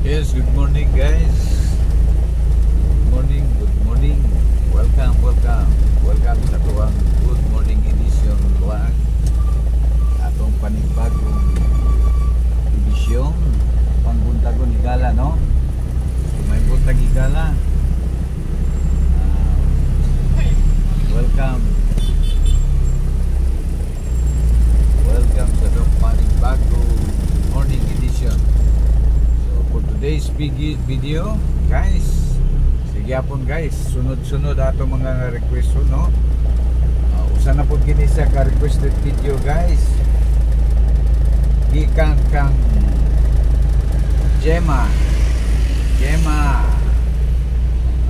Yes, good morning guys. Good morning. Welcome sa tuwang Good Morning Edition vlog. Atong panibagong edisyon. Pangbuntagon ni Gala, no? May buntag ni Gala. Welcome sa itong panibagong morning edition. For today's video, guys, sige po guys, sunod-sunod ato mga request, no? Usa na po kini sa ka-requested video, guys. Gikan kang Gemma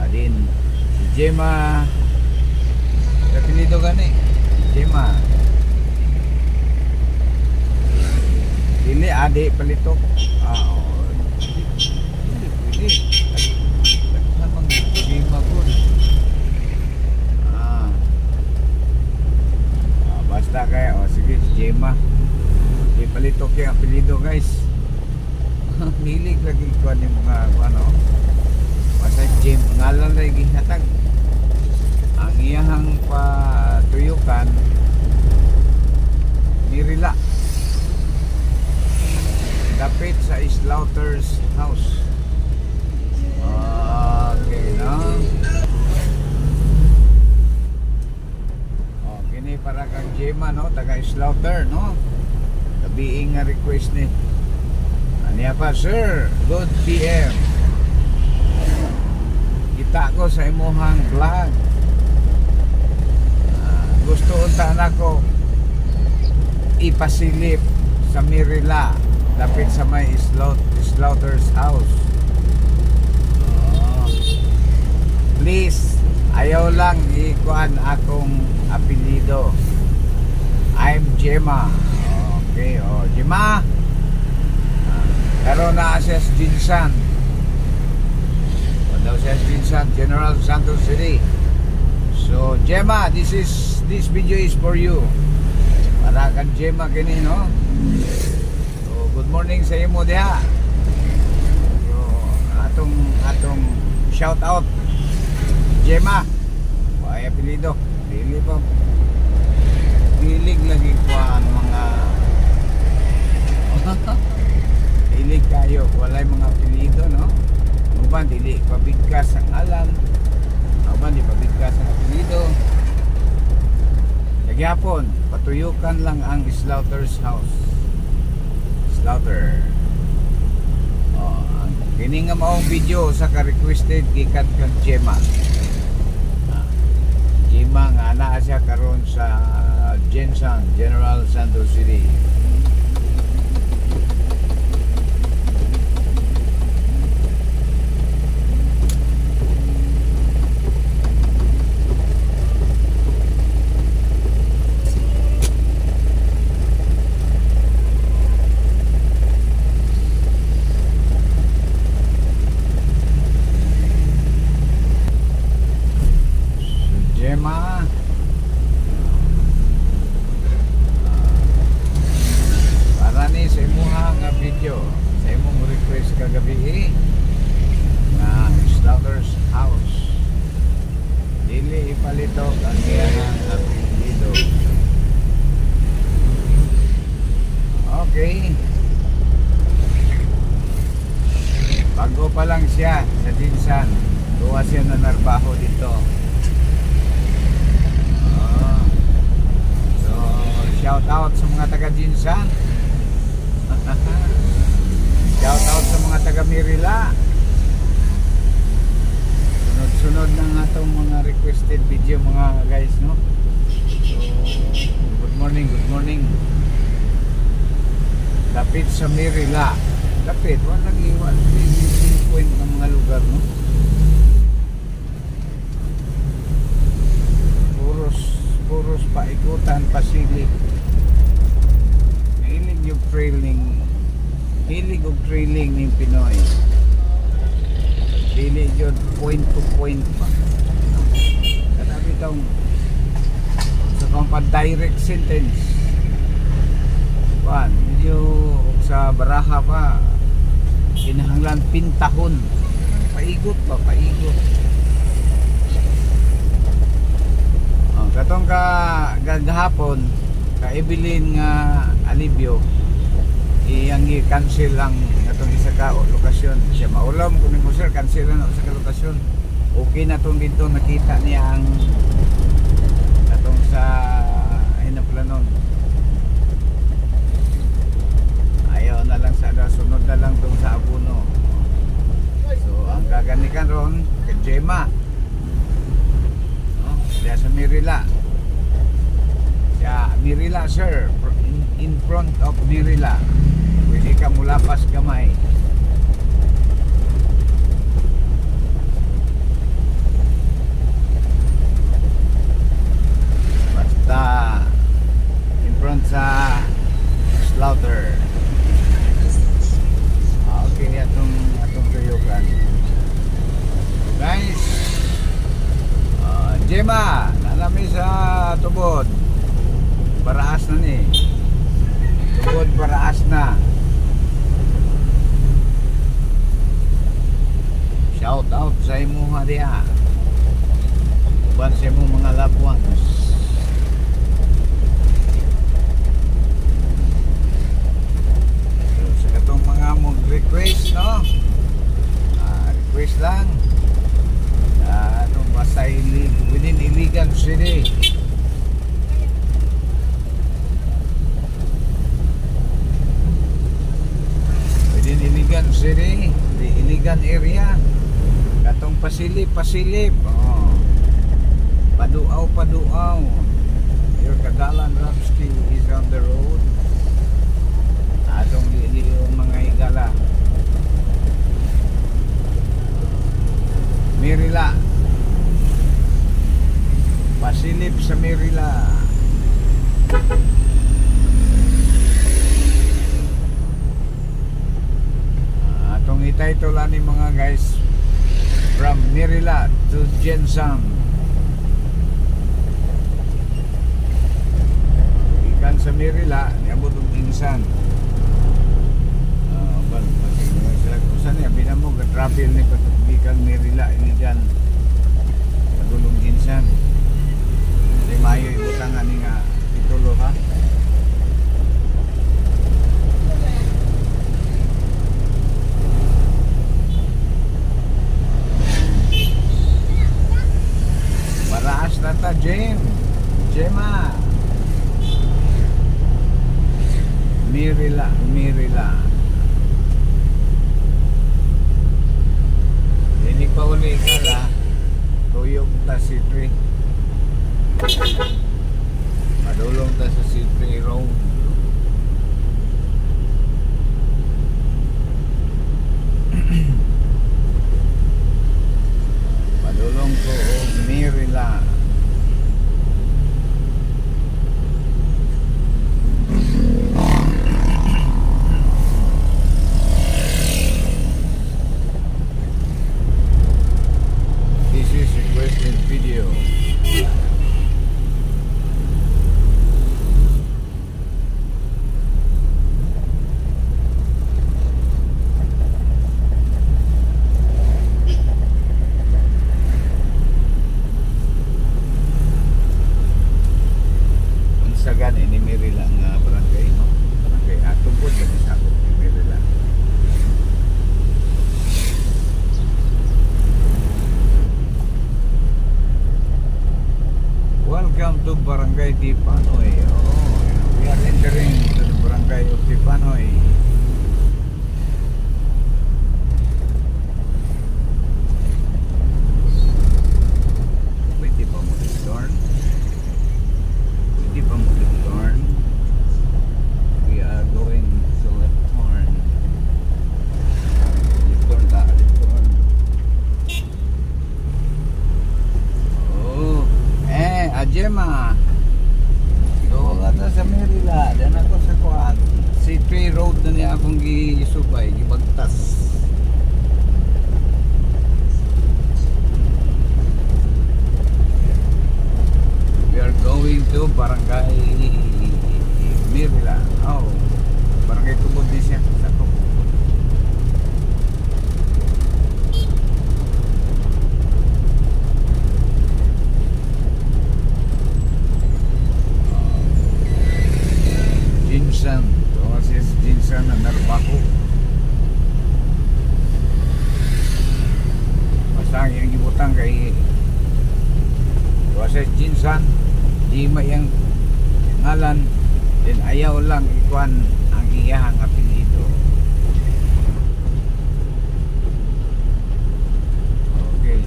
adin si Gemma kapilido gani Gemma dili adik palitok. Basta kaya sige si Gemma di palito kaya apelido, guys. Hilig lagi ko ni mga ano basta Gem ngalan lagi hatag ang iyahang patuyukan nirila dapit sa Slaughter's house. Okay, no? Kini para kang Gemma, no? Taga Slaughter, no? Tabiing nga request ni aniya pa, sir, good PM. Kita ko sa imuhang vlog. Gusto unta na ko ipasilip sa Mirila dapit sa may Slaughter's house. Please, ayaw lang ikuan akong apelido. I'm Gemma. Okay, Gemma. Pero na siya sa Jinsan. Daw siya sa Jinsan, General Santos City. So, Gemma, this video is for you. Para kang Gemma kini, no? So, good morning sa imo diha. So, atong shout out Gemma. Ay apelido. Dili pa. Hilig lagi ko ang mga hilig kayo. Walay mga apelido, no? Uban dili pabigkas ang alam. Uban di pabigkas ang apelido. Nagyapon, patuyukan lang ang Slaughter's house. Slaughter. Kini nga maong video sa ka-requested gikan kang Gemma. Gemma nga naa siya karon sa Jinsan, General Santos City. Gemma, para ni sa imuha nga video sa imong request kagabi na Slaughter's house, dili ipalito ang iyang apelido. Okay, bago pa lang siya sa Jinsan, tuwa siya na narbaho dito. Shout out sa mga taga Jinsan. Shout out sa mga taga Mirila. Sunod-sunod ng atong mga requested video, mga guys, no? So, good morning. Dapit sa Mirila. Dapit, walang iwan. Point ng mga lugar, no? Puros paikutan, pasilip. Hilig og trailing ng Pinoy. Dili yun point to point pa. Kanabi itong sa kong direct sentence. Medyo sa baraha pa kinahanglan pintahon. Paigot pa, paigot. Katong gagahapon ka Evelyn nga alibyo iyang i-cancel ang katong isa ka lokasyon. Siya maulam kung mo sir, cancel na sa ka lokasyon. Okay na tong dito, nakita niya ang katong sa hinaplanon. Ayaw na lang sa sunod na lang tong sa Abuno. So ang gaganikan ron kay Gemma, diya sa Mirila. Siya Mirila sir, in front of Mirila. Pwede ka mulapas kamay. Basta in front sa Slaughter. Okay, atong tuyukan. Guys, Gemma, nalami sa tubod. Baraas na ni. Tubod, baraas na. Shout out sa imuha diha. Uban sa imong mga loved ones. So, sa katong mga mong request, no? Request lang. Basta within Iligan City. Within Iligan City, the Iligan area. Katong pasilip. Paduaw. Your Kadalan Ramsky is on the road. Atong yung mga igala. Mirila. Pasilip sa Mirila. Atong itaytolan ni mga guys, from Mirila to Gensang. Ikan sa Mirila, niabot ang insan. Saan niya, binamog travel ni Patubikang Mirila, iligan padulong insan. Di mayo ibutangan ni nga titulo ha. Baraas na ta, Gemma. Mirila. Hindi pa uli ikala, tuyog ta si Tri. Madulong ta sa C3 Road. Madulong ko o Mirila. This is requested video. Unsagan ini Mirila nga barangay, no? Barangay atong po sa sakop ni Mirila. Welcome to Barangay Tipanoy. We are entering to the Barangay of Tipanoy. Pwede pa mo turn. We are going to left turn. Left turn. Gemma. So kata sa Mirila, dan ako sa kuan. C3 Road na niya akong gisubay, gibagtas. We are going to Barangay Mirila. Barangay Tubod din siya. Sakop. bako. Basta ang gibutang kay Joseph Jinsan, di mayang ngalan, then ayaw lang ikuan ang iyahang apelyido. Okay.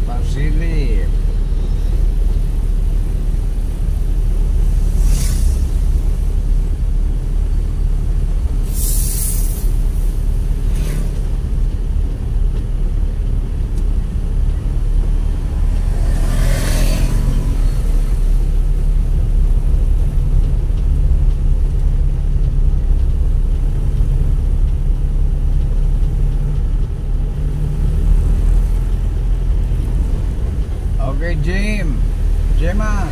Pasilip. Okay, Gemma.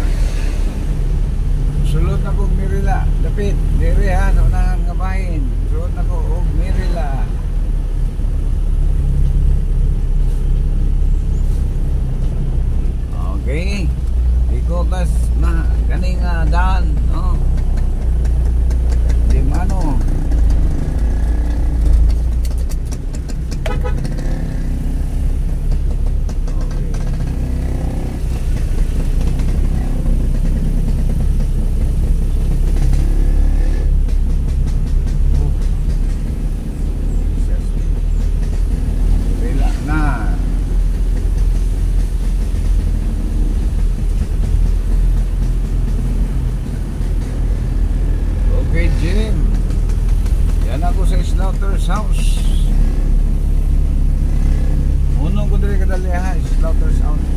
Sulod na ko Mirila. Dapit, diri ha, unahan nga bahin. Sulod na ko og Mirila. Okay. Iko kas na kaning daan, no. Di mano. Slaughter's House. Unong ko diri kadaliha, Slaughter's House.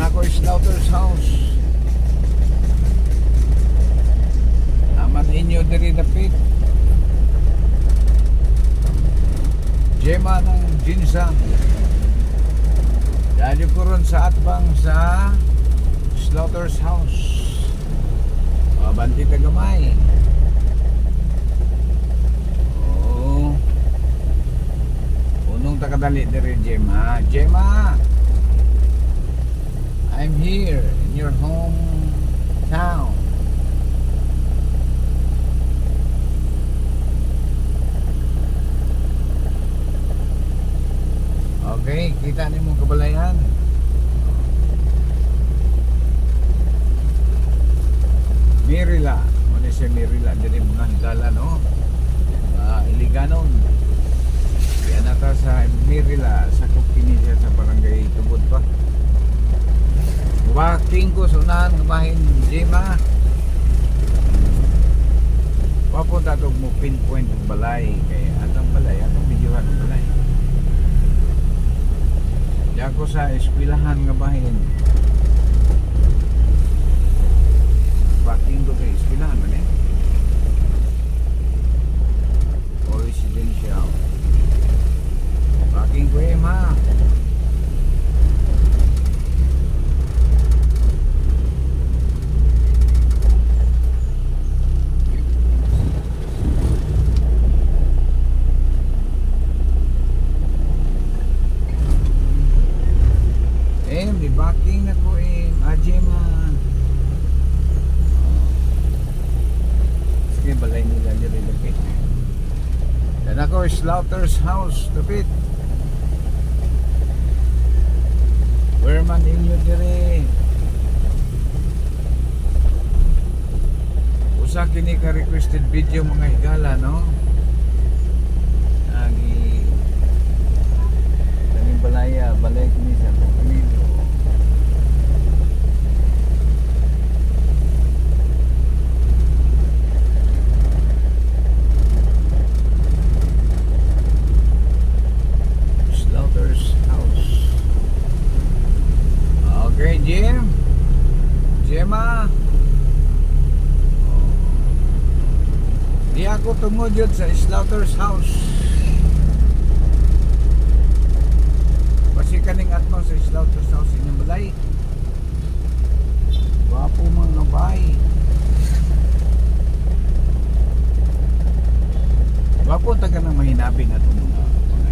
Ako Slaughter's House. Naman inyo diri dapit. Gemma ng Jinsan. Dali ko ron sa atbang sa Slaughter's House. Banti tagamay. Oh. Unong takadali diri Gemma. Gemma, I'm here in your hometown. Okay, kita ni mong kabalayan. Mirila, ano siya Mirila, dili mga higala, no? Iliganon. Kaya nata sa Mirila, sa Kupini siya sa barangay Tubod pa. Walking ko sunahan, kumahin Gemma. Papunta ito mo pinpoint ng balay. Kaya atang balay, atang videohan ng balay. Diyan ko sa eskwelahan nga bahin. Parking ko kay eskwelahan man eh. O residential. Parking ko eh ma. Backing na ko Gemma. Sige, balay nila dyan lapit. Dan ako Slaughter's House lapit. Where man inyo dire. Usa kini ka requested video mga higala, no? Agi kaning balay kini sa pamilya. Okay, Gemma. Di ako tungod yun sa Slaughter's House. Kasi kaning atmang sa Slaughter's House inyong balay. Wapo mga bahay. Wapo taga ng mahinabi na itong mga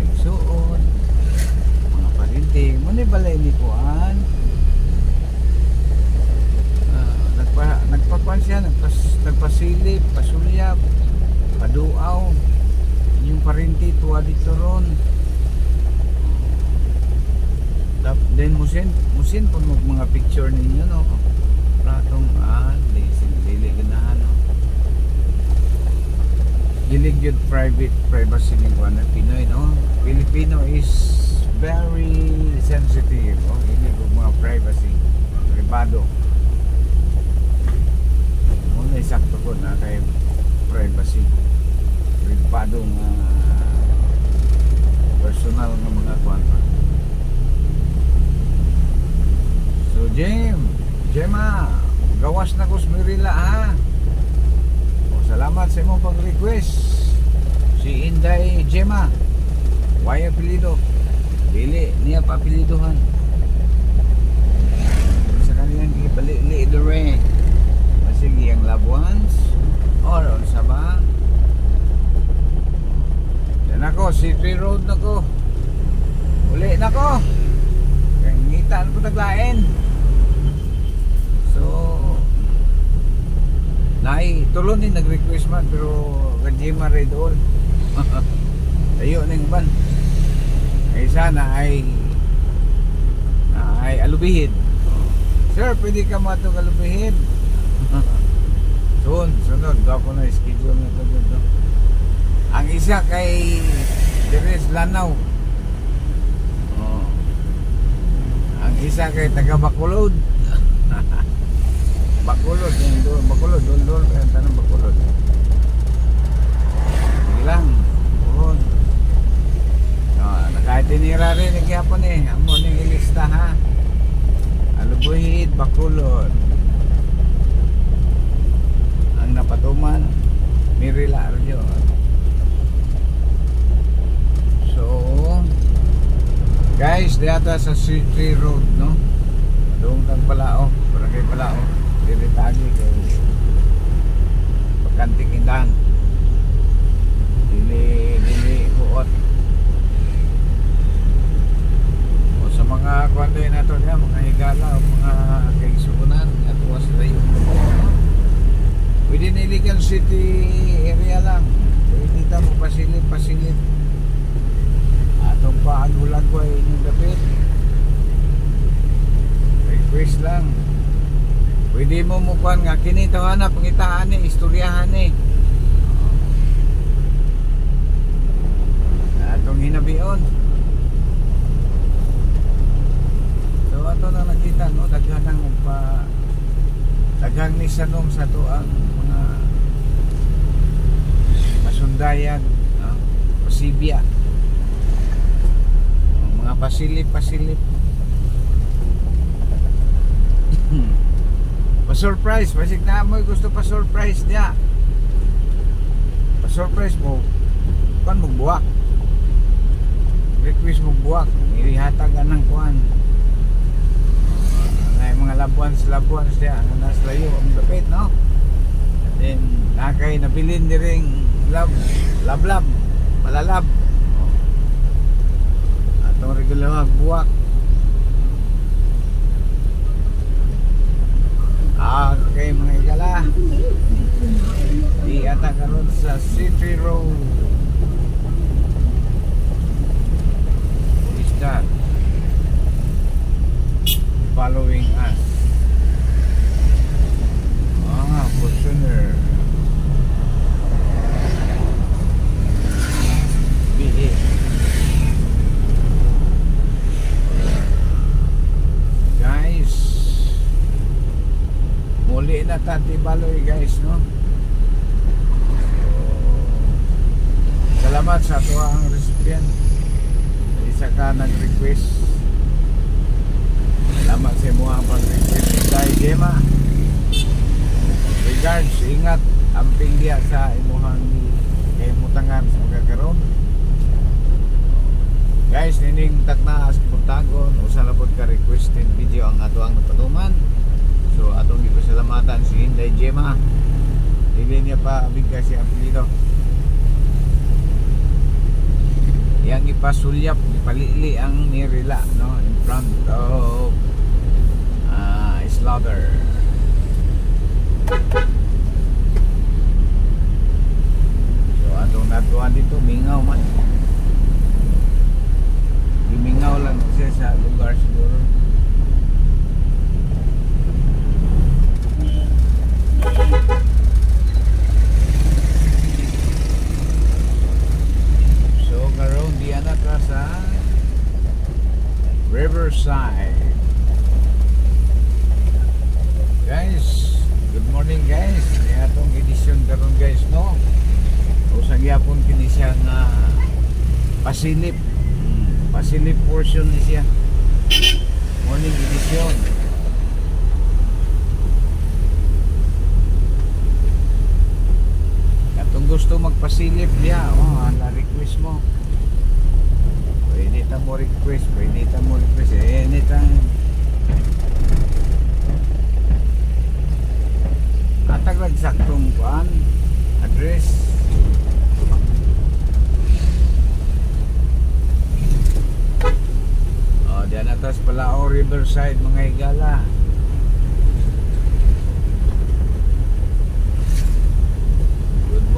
igsuon, mga parinti. Muna balay ni Kuan. Nagpakuan siya, nagpasilip, pasulyap, paduaw. Yung parinti tuwa dito ron. Then musin po mga picture ninyo, no? Pratong dili ganahan, no? Dilig yun privacy ng Pinoy, no? Filipino is very sensitive, no? Hindi ko mga privacy, privado. Muna isakto ko na kay privacy, privado nga personal nga mga kwanta. So Gemma, gawas na ko Smirila, ha? Salamat sa imong pag-request. Si Inday Gemma, why apelido? Dili niya pa-apelidohan. Sa kaniyang gipali-li rin. Sige ang loved ones or sa ba? Yan ako, City Road na ko. Uli na ko. Kaya ngitaan ko taglain. So tulon din nag-request man pero Kajima Red All. Tayo ning ban. Ay sana ay alubihid. Sir, pwede ka mo itong alubihid? Sunod ako na schedule na ito dito. Ang isa kay Deres Lanao. Ang isa kay taga Bacolod. Bacolod, Bacolod, dol kaya tanong Bacolod. Ilang, puhon. Nakatinira rin nagyapon amo ning ilista, ha. Alubuhid, Bacolod. Ang napatuman, Mirila Arjo. So guys, dito sa City Road, no? Doon kang Palao, Barangay Palao. Dili tagi kay pagkanting indan. Dili buot. O sa mga kwento na to niya, mga higala o mga kaigsuunan at was tayo. Within Iligan City area lang. Pwede dito mo pasilip. Atong paagulag ko ay inyong dapit. Request lang. Pwede mo mukuan nga kinitahan na pangitaan istoryahan atong hinabion. So ato na nakita, no, daghang ni sanom sa to ang mga masundayan, pasibya, mga pasilip pa-surprise, basig na mo gusto pa-surprise niya. Pa-surprise mo, kuan mo buwak. Request mo buwak, irihatag anang kuan. Mga labuans niya, ang naslayo, ang dapit, no? And then, nakay nabilin diring lab, malalab. Atong regular buwak. Okay mga igala, di ata karon sa City Road. Who is that following us? Fortuner BA. Guys, muli na Tati Baloy, guys, no? So, salamat sa ato ang recipient. Isa ka nag-request. Salamat sa imo ang pag-request. Dahil Gemma, regards, ingat ang pingya sa imuhang morning takna as puntagon usa na pod ka requested video ang ato ang napatuman. So atong gipasalamatan si Inday Gemma. Dili niya pa bigkas si apelyido. Yang ipasulyap ipalili ang Mirila, no, in front of Slaughter. So atong natuan dito mingaw man. Gimingaw lang siya sa lugar siguro. So karon diyan na ka sa Riverside. Guys, good morning guys. Atong edisyon karon guys, no. Usang gyapon kini siya nga pasilip. Pasilip portion ni siya. Morning edisyon. Katong gusto magpasilip diya, ala request mo. Pwede ta mo request, anytime. Atag nagsaktong kuan address. Diyan atas Palao Riverside mga higala.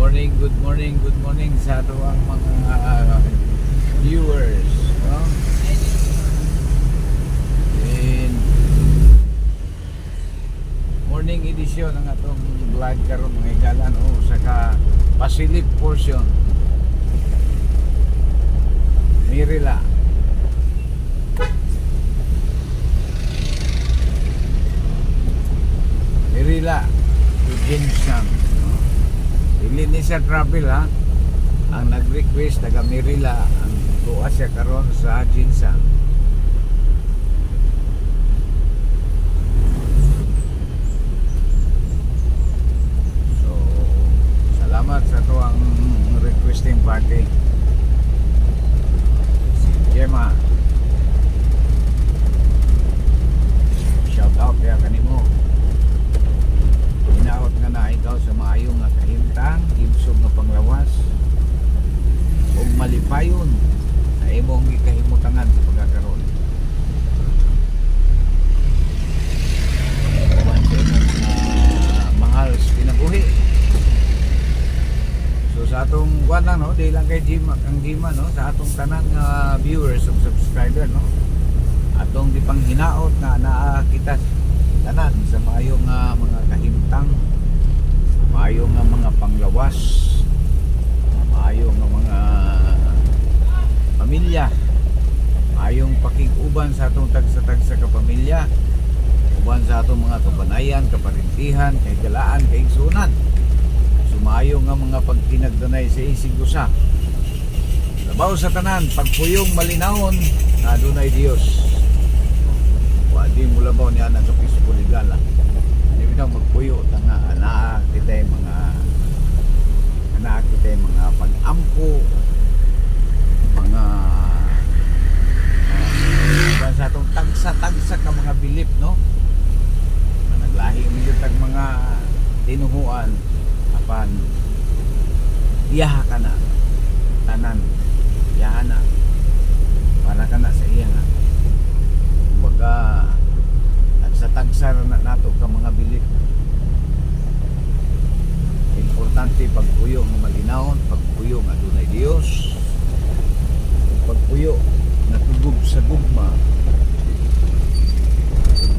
Good morning sa ato ang mga viewers, no? And morning edition ng atong vlog karon mga higala, no, sa pasilip portion Mirila. Mirila to Ginsang, no? Dili ni siya travel, ha. Ang nag-request taga Mirila ang tuwa siya karon sa Ginsang. So salamat sa tuwang requesting party si Gemma. Shout out kaya kanimo. Hinaot nga na ikaw sa maayong nga kahimtang, himsog nga panglawas ug malipayon sa imong gikahimutangan sa pagkakaroon. Mahal sa kinabuhi. So sa atong kuan lang, no, di lang kay Gemma, kang Gemma, no, sa atong tanang viewers ug subscriber, no, atong gipanghinaot nga naa kita tanan sa maayong mga kahimtang, maayong mga panglawas, maayong mga pamilya, maayong pakig-uban sa atong tagsa-tagsa ka pamilya, uban sa atong mga kabanayan, kaparintihan, kahigalaan, kaigsunan. Sumayo nga mga pagtinagdanay sa isig usa. Labaw sa tanan, pagpuyong malinawon na adunay Dios. Di mo labaw niya na sa peaceful ligala. Hindi mo daw magpuyo nga anak kita yung mga pag-ampo, mga sa itong tagsa-tagsa ka mga bilip, no? Naglahi mo yung mga tinuhuan apan iyaha ka na tanan, iyaha na para ka na sa iya nga kumbaga tagsa-tagsa na nato ka mga bilip. Importante pagpuyo ng malinawon, pagpuyo ng adunay Dios, pagpuyo na tugog sa gugma,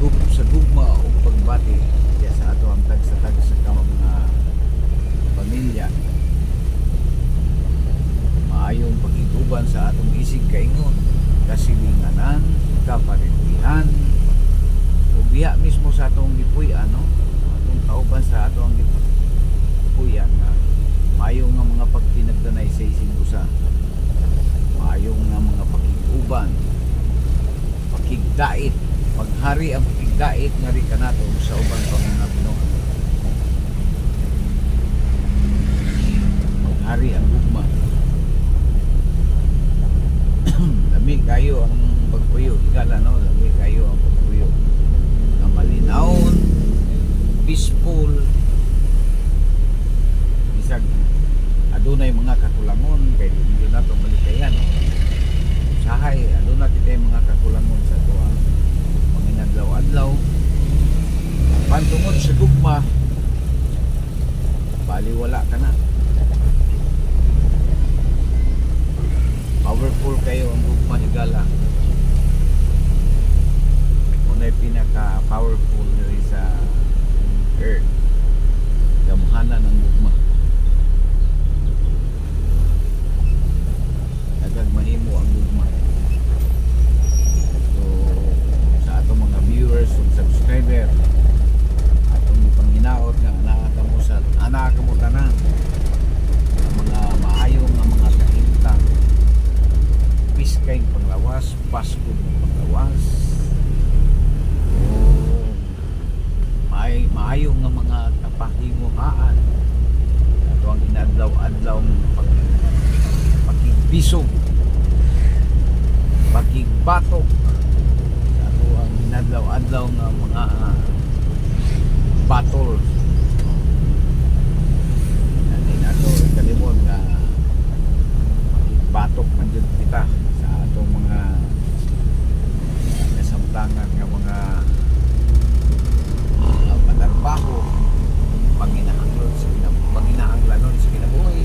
o pagbati kaya sa ato ang tagsa-tagsa ka mga pamilya. Maayong pagituban sa atong isig kaingon, kasilinganan, kaparintihan, o biya mismo sa atong gipuy-an, no? Atong kauban sa atong gipuy-an na maayong nga mga pagtinagdanay sa isig usa, maayong nga mga pakiguban, pakigdait, paghari ang pakigdait nga ri kanato sa uban pang mga Ginoo. Paghari ang gugma. Lami kay kayo ang pagpuyo higala no, labi kayo ang pagpuyo na malinawon, peaceful, bisag adunay mga kakulangon kay hindi na to malikayan no? Usahay aduna kita mga kakulangon sa tuang panginadlaw-adlaw pantungod sa gugma baliwala ka na. Powerful kayo ang gugma higala. Una'y pinaka powerful diri sa earth. Gamhanan ng gugma. Dagag mahimo ang gugma. So sa atong mga viewers ug subscriber, atong panghinaot nga anak kamo tanan mga maayo nga mga kahimtang piskay panglawas, Pasko ng panglawas o maayo nga mga kapahimuhaan ato ang inadlaw-adlaw pakigbisog pakigbatok ato ang inadlaw-adlaw nga mga battle ato kalimot nga batok man jud kita sa atong mga kasamtangan nga mga patarbaho panghinahanglanon sa kinabuhi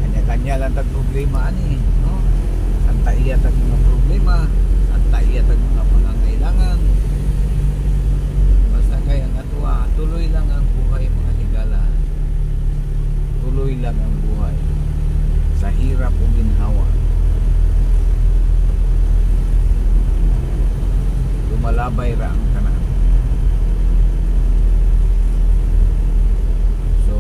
kanya-kanya lang tag problema ani no? Santa iya tag mga problema, santa iya tag mga pangangailangan. Basta kay ang atua tuloy lang ang buhay mga higala, tuloy lang ang buhay sa hirap o ginhawa. Lumalabay ra ang tanan. So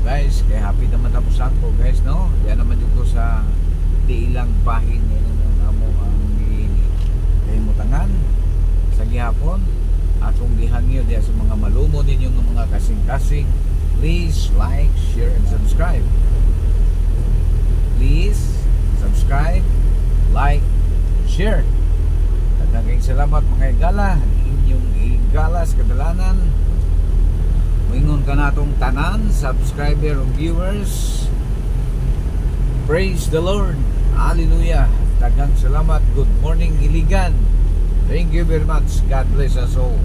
guys, kay happy naman tapos ako guys no. Yan naman dito sa ilang bahin ng amo ang kahimutangan sa gihapon. Atong gihangyo diya sa mga malumod ninyong mga kasing-kasing. Please like, share, and subscribe. Please subscribe, like, share. Daghang salamat mga igala, inyong igala sa kadalanan. Moingon ka natong tanan, subscriber o viewers. Praise the Lord. Hallelujah. Daghang salamat. Good morning, Iligan. Thank you very much. God bless us all.